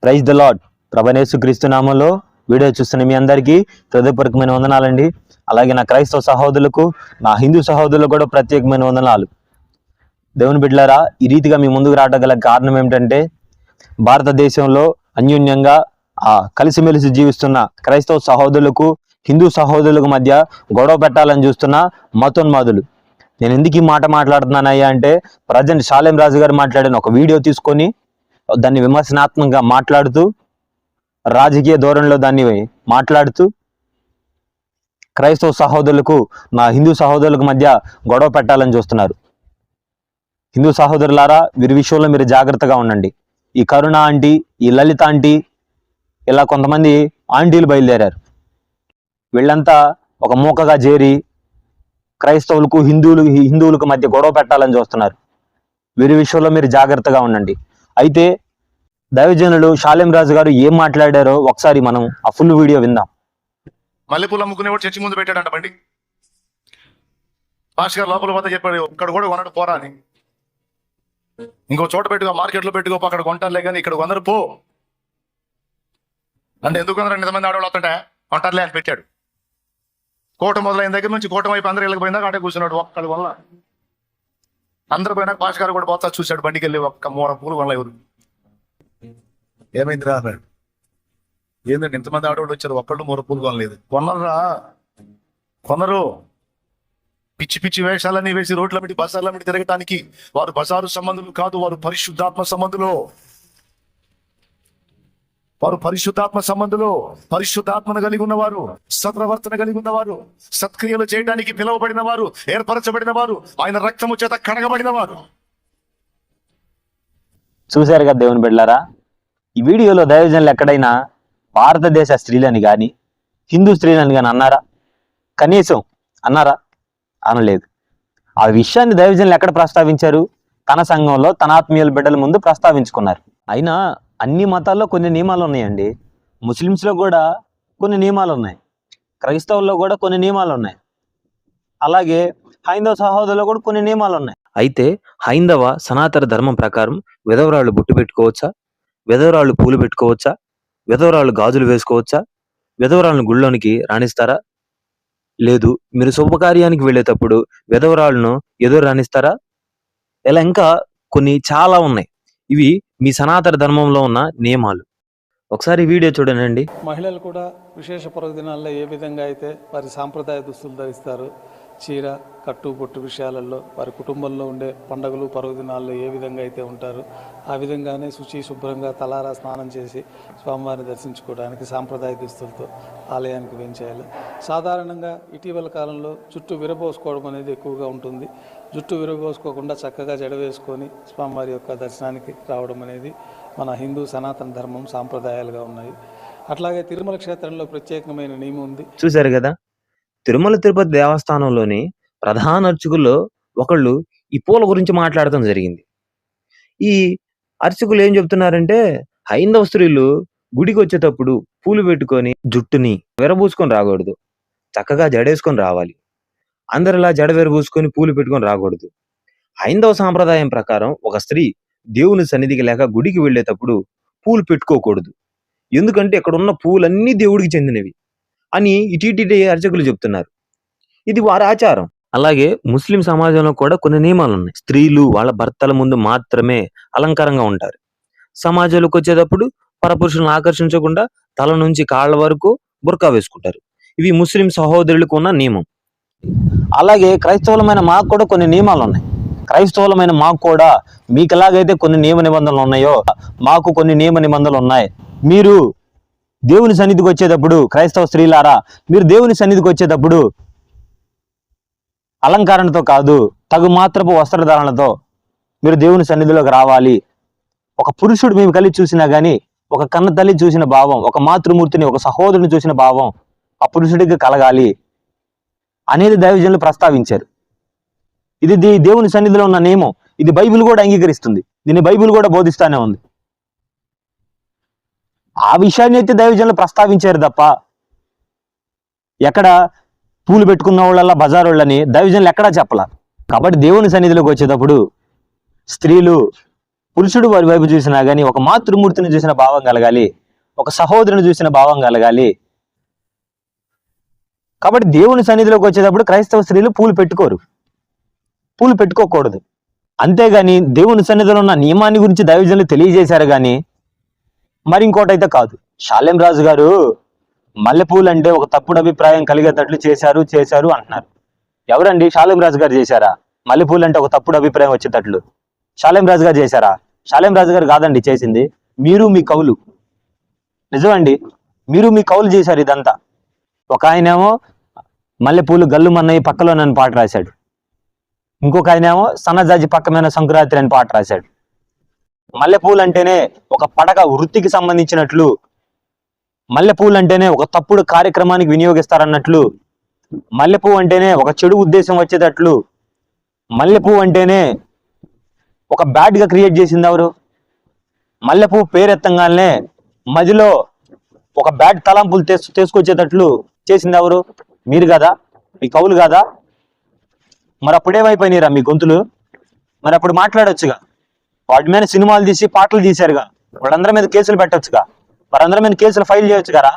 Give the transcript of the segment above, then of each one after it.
Praise the lord. ప్రభునేసుక్రీస్తు నామంలో video చూస్తున్న మీ అందరికీ హృదయపూర్వకమైన వందనాలండి. అలాగే నా క్రైస్తవ సహోదరులకు, నా హిందూ సహోదరులకు కూడా ప్రత్యేకమైన వందనాలు. దేవుని బిడ్డలారా, ఈ రీతిగా మీ ముందుకు రావడం గల కారణం ఏమిటంటే, భారతదేశంలో అన్యోన్యంగా కలిసిమెలిసి జీవిస్తున్న క్రైస్తవ సహోదరులకు, హిందూ సహోదరులకు మధ్య గొడవ పెట్టాలని చూస్తున్న మతోన్మాదులు. నేను ఎందుకు ఈ మాట మాట్లాడుతున్నానయ్యా అంటే, ప్రజెంట్ షాలేం రాజు గారు మాట్లాడిన ఒక వీడియో తీసుకొని దాన్ని విమర్శనాత్మకంగా మాట్లాడుతూ, రాజకీయ ధోరణిలో దాన్ని మాట్లాడుతూ, క్రైస్తవ సహోదరులకు, నా హిందూ సహోదరులకు మధ్య గొడవ పెట్టాలని చూస్తున్నారు. హిందూ సహోదరులారా, వీరి విషయంలో మీరు జాగ్రత్తగా ఉండండి. ఈ కరుణ ఆంటీ, ఈ లలిత ఆంటీ, ఇలా కొంతమంది ఆంటీలు బయలుదేరారు. వీళ్ళంతా ఒక మూకగా చేరి క్రైస్తవులకు హిందువులకు మధ్య గొడవ పెట్టాలని చూస్తున్నారు. వీరి విషయంలో మీరు జాగ్రత్తగా ఉండండి. అయితే దైవజనులు షాలేం రాజు గారు ఏం మాట్లాడారో ఒకసారి మనం ఆ ఫుల్ వీడియో విందాం. మల్లెపూలు అమ్ముకునేవాడు చర్చి ముందు పెట్టాడంట బండి. పాస్ గారు లోపల పోతే చెప్పాడు, ఇక్కడ కూడా కొనడు పోరా అని. ఇంకో చోట పెట్టుకో, మార్కెట్లో పెట్టుకో, అక్కడ కొంటారులే కానీ ఇక్కడ కొందరు పో అంటే ఎందుకు కొందరు నిజమంది ఆడవాళ్ళు వస్తుంటే కొంటారులే అని పెట్టాడు. కోట మొదలైన దగ్గర నుంచి కోట వైపు అందరూ ఇళ్ళకి పోయిందాక అటే కూర్చున్నాడు ఒక్కడి వల్ల. అందరు పోయినాక పాస్ గారు కూడా పోతా చూశాడు, బండికి వెళ్ళి ఒక్క మూర పూలు కొనలే ఎవరు. ఏమైందిరా అన్నాడు. ఏంటంటే ఇంతమంది ఆడవాళ్ళు వచ్చారు, ఒక్కళ్ళు మూర పూలు కొనలేదు. కొనరా కొనరు. పిచ్చి పిచ్చి వేషాలన్నీ వేసి రోడ్ల మీద బజార్ల మీద తిరగటానికి వారు బజారు సంబంధులు కాదు, వారు పరిశుద్ధాత్మ సంబంధులు. వారు పరిశుద్ధాత్మ సంబంధులు, పరిశుద్ధాత్మను కలిగి ఉన్నవారు, సత్ప్రవర్తన కలిగి ఉన్నవారు, సత్క్రియలు చేయడానికి పిలువబడిన వారు, ఏర్పరచబడిన వారు, ఆయన రక్తము చేత కడగబడిన వారు. చూశారు కదా దేవుని బిడ్డలారా, ఈ వీడియోలో దైవజనులు ఎక్కడైనా భారతదేశ స్త్రీలని కానీ హిందూ స్త్రీలని కానీ అన్నారా? కనీసం అన్నారా? అనలేదు. ఆ విషయాన్ని దైవజనులు ఎక్కడ ప్రస్తావించారు? తన సంఘంలో తన ఆత్మీయుల బిడ్డల ముందు ప్రస్తావించుకున్నారు. అయినా అన్ని మతాల్లో కొన్ని నియమాలు ఉన్నాయండి. ముస్లిమ్స్లో కూడా కొన్ని నియమాలు ఉన్నాయి, క్రైస్తవుల్లో కూడా కొన్ని నియమాలు ఉన్నాయి, అలాగే హైందవ సహోదరుల్లో కూడా కొన్ని నియమాలు ఉన్నాయి. అయితే హైందవ సనాతన ధర్మం ప్రకారం విధవరాళ్ళు బొట్టు పెట్టుకోవచ్చా? విధవరాళ్ళు పూలు పెట్టుకోవచ్చా? విధవరాళ్ళు గాజులు వేసుకోవచ్చా? విధవరాళ్ళను గుళ్ళోనికి రాణిస్తారా? లేదు. మీరు శుభకార్యానికి వెళ్ళేటప్పుడు విధవరాళ్ళను ఎదురు రాణిస్తారా? ఇలా ఇంకా కొన్ని చాలా ఉన్నాయి. ఇవి మీ సనాతన ధర్మంలో ఉన్న నియమాలు. ఒకసారి వీడియో చూడండి. మహిళలు కూడా విశేష పర్వదినాల్లో ఏ విధంగా అయితే వారి సాంప్రదాయ దుస్తులు ధరిస్తారు, చీర కట్టు బొట్టు విషయాలలో, వారి కుటుంబంలో ఉండే పండుగలు పర్వదినాల్లో ఏ విధంగా అయితే ఉంటారు, ఆ విధంగానే శుభ్రంగా తలారా స్నానం చేసి స్వామివారిని దర్శించుకోవడానికి సాంప్రదాయ దుస్తులతో ఆలయానికి వెంచేయాలి. సాధారణంగా ఇటీవల కాలంలో జుట్టు విరబోసుకోవడం అనేది ఎక్కువగా ఉంటుంది. జుట్టు విరబోసుకోకుండా చక్కగా జడ వేసుకొని స్వామివారి యొక్క దర్శనానికి రావడం అనేది మన హిందూ సనాతన ధర్మం సాంప్రదాయాలుగా ఉన్నాయి. అట్లాగే తిరుమల క్షేత్రంలో ప్రత్యేకమైన నియమం ఉంది. చూశారు కదా, తిరుమల తిరుపతి దేవస్థానంలోని ప్రధాన అర్చకుల్లో ఒకళ్ళు ఈ పూల గురించి మాట్లాడటం జరిగింది. ఈ అర్చకులు ఏం చెప్తున్నారంటే, హైందవ స్త్రీలు గుడికి వచ్చేటప్పుడు పూలు పెట్టుకొని జుట్టుని విరబూసుకొని రాకూడదు, చక్కగా జడేసుకొని రావాలి. అందరిలా జడ విరబూసుకొని పూలు పెట్టుకొని రాకూడదు. హైందవ సాంప్రదాయం ప్రకారం ఒక స్త్రీ దేవుని సన్నిధికి లేక గుడికి వెళ్ళేటప్పుడు పూలు పెట్టుకోకూడదు, ఎందుకంటే ఇక్కడ ఉన్న పూలన్నీ దేవుడికి చెందినవి అని ఇటీటీ అర్చకులు చెప్తున్నారు. ఇది వారి ఆచారం. అలాగే ముస్లిం సమాజంలో కూడా కొన్ని నియమాలు ఉన్నాయి. స్త్రీలు వాళ్ళ భర్తల ముందు మాత్రమే అలంకారంగా ఉంటారు. సమాజంలోకి వచ్చేటప్పుడు పరపురుషులను ఆకర్షించకుండా తల నుంచి కాళ్ళ వరకు బుర్కా వేసుకుంటారు. ఇవి ముస్లిం సహోదరులకు ఉన్న నియమం. అలాగే క్రైస్తవులమైన మాకు కూడా కొన్ని నియమాలు ఉన్నాయి. క్రైస్తవులమైన మాకు కూడా మీకు ఎలాగైతే కొన్ని నియమ నిబంధనలు ఉన్నాయో మాకు కొన్ని నియమ నిబంధనలు ఉన్నాయి. మీరు దేవుని సన్నిధికి వచ్చేటప్పుడు, క్రైస్తవ స్త్రీలారా, మీరు దేవుని సన్నిధికి వచ్చేటప్పుడు అలంకరణతో కాదు, తగు మాత్రపు వస్త్రధారణతో మీరు దేవుని సన్నిధిలోకి రావాలి. ఒక పురుషుడు మేము కలిసి చూసినా కానీ ఒక కన్న తల్లి చూసిన భావం, ఒక మాతృమూర్తిని, ఒక సహోదరుని చూసిన భావం ఆ పురుషుడికి కలగాలి అనేది దైవజనులు ప్రస్తావించారు. ఇది దేవుని సన్నిధిలో ఉన్న నియమం. ఇది బైబిల్ కూడా అంగీకరిస్తుంది. దీన్ని బైబిల్ కూడా బోధిస్తానే ఉంది. ఆ విషయాన్ని అయితే దైవజనులు ప్రస్తావించారు తప్ప ఎక్కడ పూలు పెట్టుకున్న వాళ్ళ బజార్ వాళ్ళని దైవజనులు ఎక్కడా చెప్పాల. కాబట్టి దేవుని సన్నిధిలోకి వచ్చేటప్పుడు స్త్రీలు పురుషుడు వారి వైపు చూసినా కానీ ఒక మాతృమూర్తిని చూసిన భావం కలగాలి, ఒక సహోదరుని చూసిన భావం కలగాలి. కాబట్టి దేవుని సన్నిధిలోకి వచ్చేటప్పుడు క్రైస్తవ స్త్రీలు పూలు పెట్టుకోరు, పూలు పెట్టుకోకూడదు. అంతేగాని దేవుని సన్నిధిలో ఉన్న నియమాన్ని గురించి దైవజనులు తెలియజేశారు కానీ మరి ఇంకోటైతే కాదు. షాలేం రాజు గారు మల్లెపూలు అంటే ఒక తప్పుడు అభిప్రాయం కలిగేటట్లు చేశారు అంటున్నారు. ఎవరండి? షాలేం రాజు గారు చేశారా? మల్లెపూలు అంటే ఒక తప్పుడు అభిప్రాయం వచ్చేటట్లు షాలేం రాజు గారు చేశారా? షాలేం రాజు గారు కాదండి చేసింది, మీరు మీ కవులు. నిజమండి, మీరు మీ కవులు చేశారు ఇదంతా. ఒక ఆయనేమో మల్లెపూలు గల్లు మన్నయ్య పక్కలో నన్ను పాట రాశాడు, ఇంకొక ఆయనేమో సన్నజాజి పక్కమైన సంక్రాంతి అని పాట రాశాడు. మల్లెపూలు అంటేనే ఒక పడక వృత్తికి సంబంధించినట్లు, మల్లెపూలు అంటేనే ఒక తప్పుడు కార్యక్రమానికి వినియోగిస్తారన్నట్లు, మల్లెపువ్వు అంటేనే ఒక చెడు ఉద్దేశం వచ్చేటట్లు, మల్లెపువ్వు అంటేనే ఒక బ్యాడ్ గా క్రియేట్ చేసింది ఎవరు? మల్లెపువ్వు పేరెత్తంగానే మధ్యలో ఒక బ్యాడ్ తలంపులు తీసుకొచ్చేటట్లు చేసింది ఎవరు? మీరు కదా, మీ కవులు కదా. మరి అప్పుడేమైపోయినారా మీ గొంతులు? మరి అప్పుడు మాట్లాడొచ్చుగా. వాటి మీద సినిమాలు తీసి పాటలు తీశారుగా, వాళ్ళందరి మీద కేసులు పెట్టొచ్చుగా, వారందరి మీద కేసులు ఫైల్ చేయొచ్చు కదా.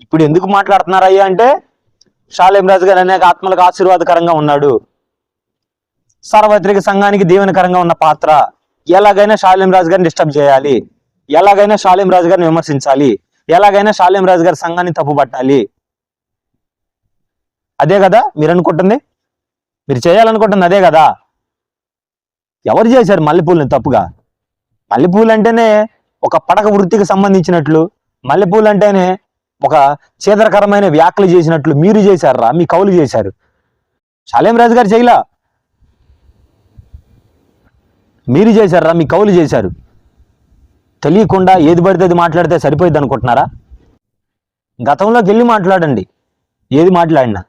ఇప్పుడు ఎందుకు మాట్లాడుతున్నారయ్యా అంటే షాలేం రాజు గారు అనేక ఆత్మలకు ఆశీర్వాదకరంగా ఉన్నాడు, సార్వత్రిక సంఘానికి దీవెనకరంగా ఉన్న పాత్ర. ఎలాగైనా షాలేం రాజు గారిని డిస్టర్బ్ చేయాలి, ఎలాగైనా షాలేం రాజు గారిని విమర్శించాలి, ఎలాగైనా షాలేం రాజు గారి సంఘాన్ని తప్పుపట్టాలి. అదే కదా మీరు అనుకుంటుంది, మీరు చేయాలనుకుంటుంది అదే కదా. ఎవరు చేశారు మల్లెపూలని తప్పుగా? మల్లెపూలు అంటేనే ఒక పడక వృత్తికి సంబంధించినట్లు, మల్లెపూలు అంటేనే ఒక చేదరకరమైన వ్యాఖ్యలు చేసినట్లు మీరు చేశారా? మీ కవులు చేశారు. షాలేం రాజు గారు చేయలా, మీరు చేశారా? మీ కవులు చేశారు. తెలియకుండా ఏది పడితే అది మాట్లాడితే సరిపోయింది అనుకుంటున్నారా? గతంలోకి వెళ్ళి మాట్లాడండి, ఏది మాట్లాడినా.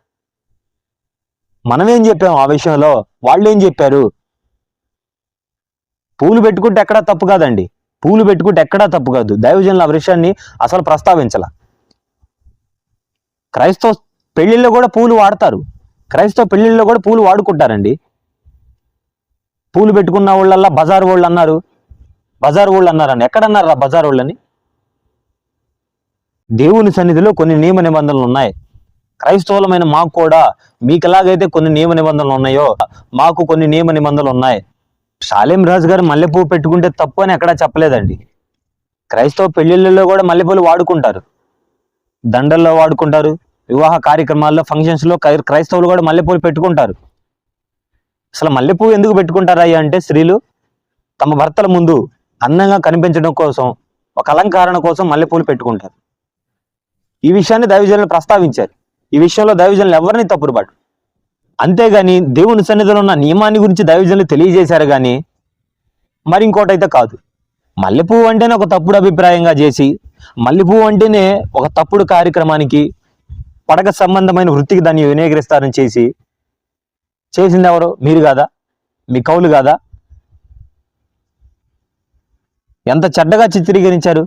మనమేం చెప్పాము ఆ విషయంలో, వాళ్ళు ఏం చెప్పారు? పూలు పెట్టుకుంటే ఎక్కడా తప్పు కాదండి, పూలు పెట్టుకుంటే ఎక్కడా తప్పు కాదు. దైవజనులు ఆ విషయాన్ని అసలు ప్రస్తావించాల. క్రైస్తవ పెళ్లిళ్ళలో కూడా పూలు వాడతారు, క్రైస్తవ పెళ్లిళ్ళలో కూడా పూలు వాడుకుంటారండి. పూలు పెట్టుకున్న వాళ్ళల్లా బజార్ వాళ్ళు అన్నారు, బజార్ వాళ్ళు అన్నారని ఎక్కడన్నారా బజార్ వాళ్ళని? దేవుని సన్నిధిలో కొన్ని నియమ నిబంధనలు ఉన్నాయి. క్రైస్తవులమైన మాకు కూడా మీకు ఎలాగైతే కొన్ని నియమ నిబంధనలు ఉన్నాయో మాకు కొన్ని నియమ నిబంధనలు ఉన్నాయి. షాలేం రాజు గారు మల్లెపువ్వు పెట్టుకుంటే తప్పు అని ఎక్కడా చెప్పలేదండి. క్రైస్తవ పెళ్లిళ్ళలో కూడా మల్లెపూలు వాడుకుంటారు, దండల్లో వాడుకుంటారు, వివాహ కార్యక్రమాల్లో ఫంక్షన్స్ లో క్రైస్తవులు కూడా మల్లెపూలు పెట్టుకుంటారు. అసలు మల్లెపువ్వు ఎందుకు పెట్టుకుంటారయ్యా అంటే స్త్రీలు తమ భర్తల ముందు అందంగా కనిపించడం కోసం, ఒక అలంకరణ కోసం మల్లెపూలు పెట్టుకుంటారు. ఈ విషయాన్ని దైవజనులు ప్రస్తావించారు. ఈ విషయంలో దైవజనులు ఎవరిని తప్పుడుబాటు. అంతేగాని దేవుని సన్నిధిలో ఉన్న నియమాన్ని గురించి దైవజనులు తెలియజేశారు కానీ మరి ఇంకోటైతే కాదు. మల్లెపువ్వు అంటేనే ఒక తప్పుడు అభిప్రాయంగా చేసి, మల్లెపువ్వు అంటేనే ఒక తప్పుడు కార్యక్రమానికి, పడక సంబంధమైన వృత్తికి దాన్ని వినియోగిస్తారని చేసింది ఎవరు? మీరు కాదా, మీ కవులు కాదా? ఎంత చెడ్డగా చిత్రీకరించారు.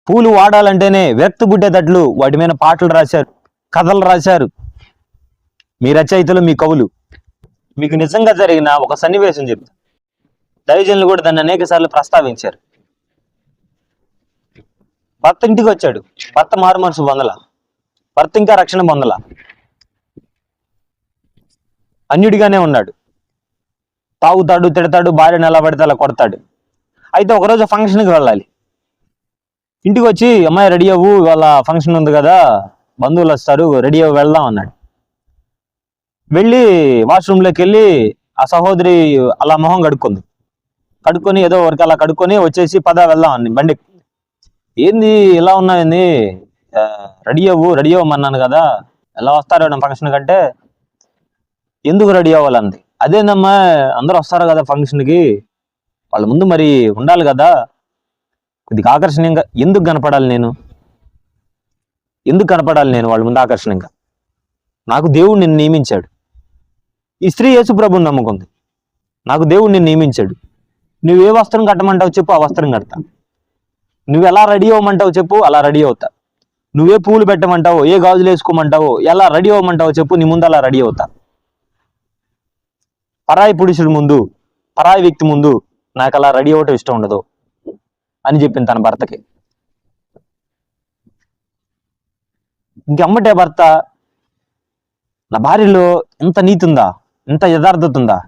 పూలు వాడాలంటేనే వ్యక్తి పుట్టేటట్లు వాటి మీద పాటలు రాశారు, కథలు రాశారు. మీ రచయితలు, మీ కవులు. మీకు నిజంగా జరిగిన ఒక సన్నివేశం చెప్తా. దైవజనులు కూడా దాన్ని అనేక సార్లు ప్రస్తావించారు. భర్త ఇంటికి వచ్చాడు, భర్త మారు మనసు పొందల, భర్త ఇంకా రక్షణ పొందల, అన్యుడిగానే ఉన్నాడు, తాగుతాడు, తిడతాడు, భార్యను ఎలా పడితే అలా కొడతాడు. అయితే ఒకరోజు ఫంక్షన్కి వెళ్ళాలి. ఇంటికి వచ్చి అమ్మాయి రెడీ అవ్వు, ఇవాళ ఫంక్షన్ ఉంది కదా, బంధువులు వస్తారు, రెడీ అవ్వు వెళ్దాం అన్నాడు. వెళ్ళి వాష్రూమ్లోకి వెళ్ళి ఆ సహోదరి అలా మొహం కడుక్కొని ఏదో వరకు అలా కడుక్కొని వచ్చేసి పద వెళ్దాం అని బండి. ఏంది ఇలా ఉన్నాయింది, రెడీ అవ్వమన్నాను కదా, ఎలా వస్తారు ఫంక్షన్ కంటే, ఎందుకు రెడీ అవ్వాలంది. అదేందమ్మా అందరూ వస్తారు కదా ఫంక్షన్కి, వాళ్ళ ముందు మరి ఉండాలి కదా, కొద్దిగా ఆకర్షణీయంగా ఎందుకు కనపడాలి నేను వాళ్ళ ముందు ఆకర్షణీయంగా? నాకు దేవుడు నిన్ను నియమించాడు. ఈ స్త్రీ యేసు ప్రభువుని నమ్ముకుంది, నాకు దేవుడు నిన్ను నియమించాడు. నువ్వు ఏ వస్త్రం కట్టమంటావు చెప్పు, ఆ వస్త్రం కడతా. నువ్వు ఎలా రెడీ అవ్వమంటావు చెప్పు, అలా రెడీ అవుతా. నువ్వే పూలు పెట్టమంటావో, ఏ గాజులు వేసుకోమంటావో, ఎలా రెడీ అవ్వమంటావో చెప్పు, నీ ముందు అలా రెడీ అవుతా. పరాయి పురుషుల ముందు పరాయి వ్యక్తి ముందు నాకు అలా రెడీ అవ్వటం ఇష్టం ఉండదు అని చెప్పింది తన భర్తకి. ఇంకెమ్మటే భర్త, నా భార్యలో ఎంత నీతి ఉందా, ఎంత యథార్థత ఉందా,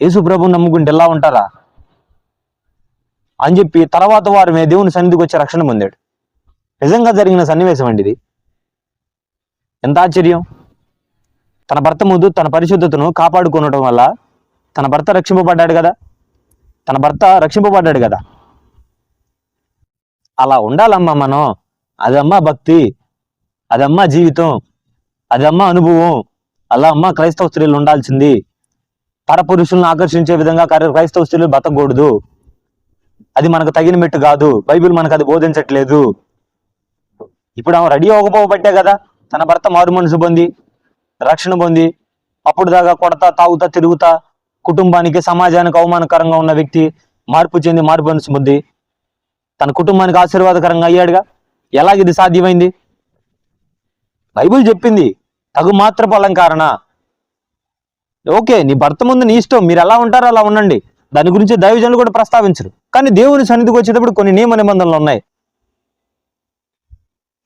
యేసు ప్రభువుని నమ్ముకుంటే ఎలా ఉంటారా అని చెప్పి తర్వాత వారు దేవుని సన్నిధికి వచ్చి రక్షణ పొందాడు. నిజంగా జరిగిన సన్నివేశం అండి ఇది. ఎంత ఆశ్చర్యం! తన భర్త ముందు తన పరిశుద్ధతను కాపాడుకోవడం వల్ల తన భర్త రక్షింపబడ్డాడు కదా. అలా ఉండాలమ్మా మనం. అదమ్మా భక్తి, అదమ్మా జీవితం, అదమ్మా అనుభవం. అలా అమ్మా క్రైస్తవ స్త్రీలు ఉండాల్సింది. పరపురుషులను ఆకర్షించే విధంగా క్రైస్తవ స్త్రీలు బతకూడదు. అది మనకు తగిన మెట్టు కాదు. బైబిల్ మనకు అది బోధించట్లేదు. ఇప్పుడు ఆమె రెడీ అవ్వకపోబట్టే కదా తన భర్త మారు మనసు పొంది రక్షణ పొంది, అప్పుడు దాకా కొడతా తాగుతా తిరుగుతా కుటుంబానికి సమాజానికి అవమానకరంగా ఉన్న వ్యక్తి మార్పు చెంది మారు మనసు పొంది తన కుటుంబానికి ఆశీర్వాదకరంగా అయ్యాడుగా. ఎలాగిది సాధ్యమైంది? బైబిల్ చెప్పింది తగు మాత్రపు అలంకారణ. ఓకే, నీ భర్త ముందు నీ ఇష్టం, మీరు ఎలా ఉంటారో అలా ఉండండి. దాని గురించి దైవజనులు కూడా ప్రస్తావించరు. కానీ దేవుని సన్నిధికి వచ్చేటప్పుడు కొన్ని నియమ నిబంధనలు ఉన్నాయి.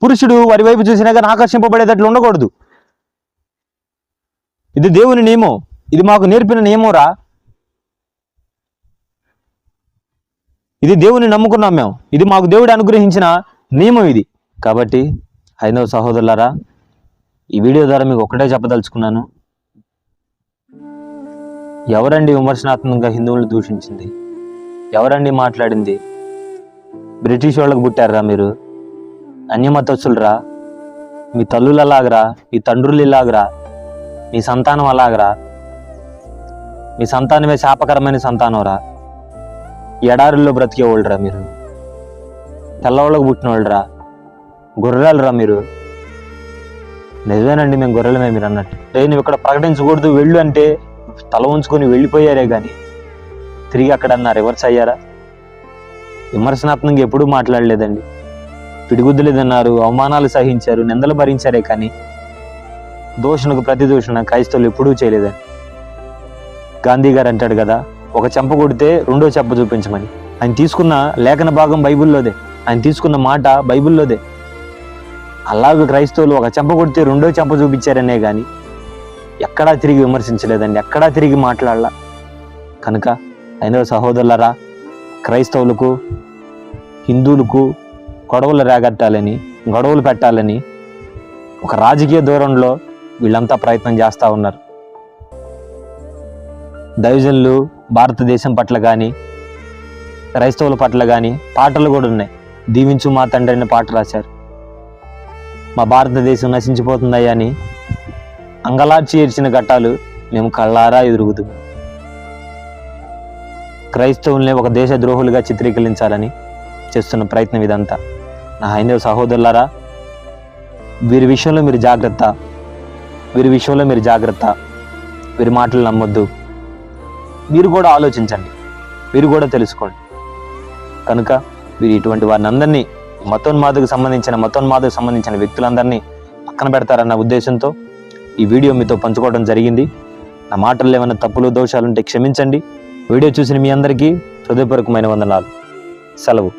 పురుషుడు వారి వైపు చూసినా కానీ ఆకర్షింపబడేటట్లు ఉండకూడదు. ఇది దేవుని నియమం, ఇది మాకు నేర్పిన నియమం. ఇది దేవుని నమ్ముకున్నాం మేము, ఇది మాకు దేవుడు అనుగ్రహించిన నియమం ఇది. కాబట్టి హైందవ సహోదరులారా, ఈ వీడియో ద్వారా మీకు ఒకటే చెప్పదలుచుకున్నాను. ఎవరండి విమర్శనాత్మకంగా హిందువులను దూషించింది? ఎవరండి మాట్లాడింది? బ్రిటిష్ వాళ్ళకు పుట్టారా మీరు? అన్యమతస్తులరా? మీ తల్లులు అలాగరా? మీ తండ్రులు ఇలాగరా? మీ సంతానం అలాగరా? మీ సంతానమే శాపకరమైన సంతానంరా? ఎడారుల్లో బ్రతికే వాళ్ళరా మీరు? తెల్లవాళ్ళకు పుట్టిన వాళ్ళరా? గొర్రెలరా మీరు? నిజమేనండి, మేము గొర్రెలమే మీరు అన్నట్టు. నేను ఇక్కడ ప్రకటించకూడదు వెళ్ళు అంటే తల ఉంచుకొని వెళ్ళిపోయారే కానీ తిరిగి అక్కడన్నా రివర్స్ అయ్యారా? విమర్శనాత్మకంగా ఎప్పుడూ మాట్లాడలేదండి. పిడిగుద్దులు తిన్నారు, అవమానాలు సహించారు, నిందలు భరించారే కానీ దూషణకు ప్రతి దూషణ క్రైస్తవులు ఎప్పుడూ చేయలేదండి. గాంధీ గారు అంటాడు కదా, ఒక చెంప కొడితే రెండో చెంప చూపించమని. ఆయన తీసుకున్న లేఖన భాగం బైబిల్లోదే, ఆయన తీసుకున్న మాట బైబిల్లోదే. అలాగే క్రైస్తవులు ఒక చెంప కొడితే రెండో చెంప చూపించారనే కానీ ఎక్కడా తిరిగి విమర్శించలేదండి, ఎక్కడా తిరిగి మాట్లాడలా. కనుక హైందవ సహోదరులరా, క్రైస్తవులకు హిందువులకు గొడవలు రేగట్టాలని, గొడవలు పెట్టాలని ఒక రాజకీయ ధోరణిలో వీళ్ళంతా ప్రయత్నం చేస్తూ ఉన్నారు. దైవజనులు భారతదేశం పట్ల కానీ క్రైస్తవుల పట్ల కానీ పాటలు కూడా ఉన్నాయి. దీవించు మా తండ్రి అనే పాట రాశారు. మా భారతదేశం నశించిపోతుందయ్యా అని అంగలార్చి ఏడ్చిన ఘట్టాలు మేము కళ్ళారా ఎదురుగుదు. క్రైస్తవుల్ని ఒక దేశ ద్రోహులుగా చిత్రీకరించాలని చేస్తున్న ప్రయత్నం ఇదంతా. నా హైందవ సహోదరులారా, వీరి విషయంలో మీరు జాగ్రత్త, వీరి మాటలు నమ్మొద్దు. మీరు కూడా ఆలోచించండి, మీరు కూడా తెలుసుకోండి. కనుక వీరు ఇటువంటి వారిని అందరినీ మతోన్మాదకు సంబంధించిన వ్యక్తులందరినీ పక్కన పెడతారన్న ఉద్దేశంతో ఈ వీడియో మీతో పంచుకోవడం జరిగింది. నా మాటల్లో ఏమైనా తప్పులు దోషాలుంటే క్షమించండి. వీడియో చూసిన మీ అందరికీ హృదయపూర్వకమైన వందనాలు. సెలవు.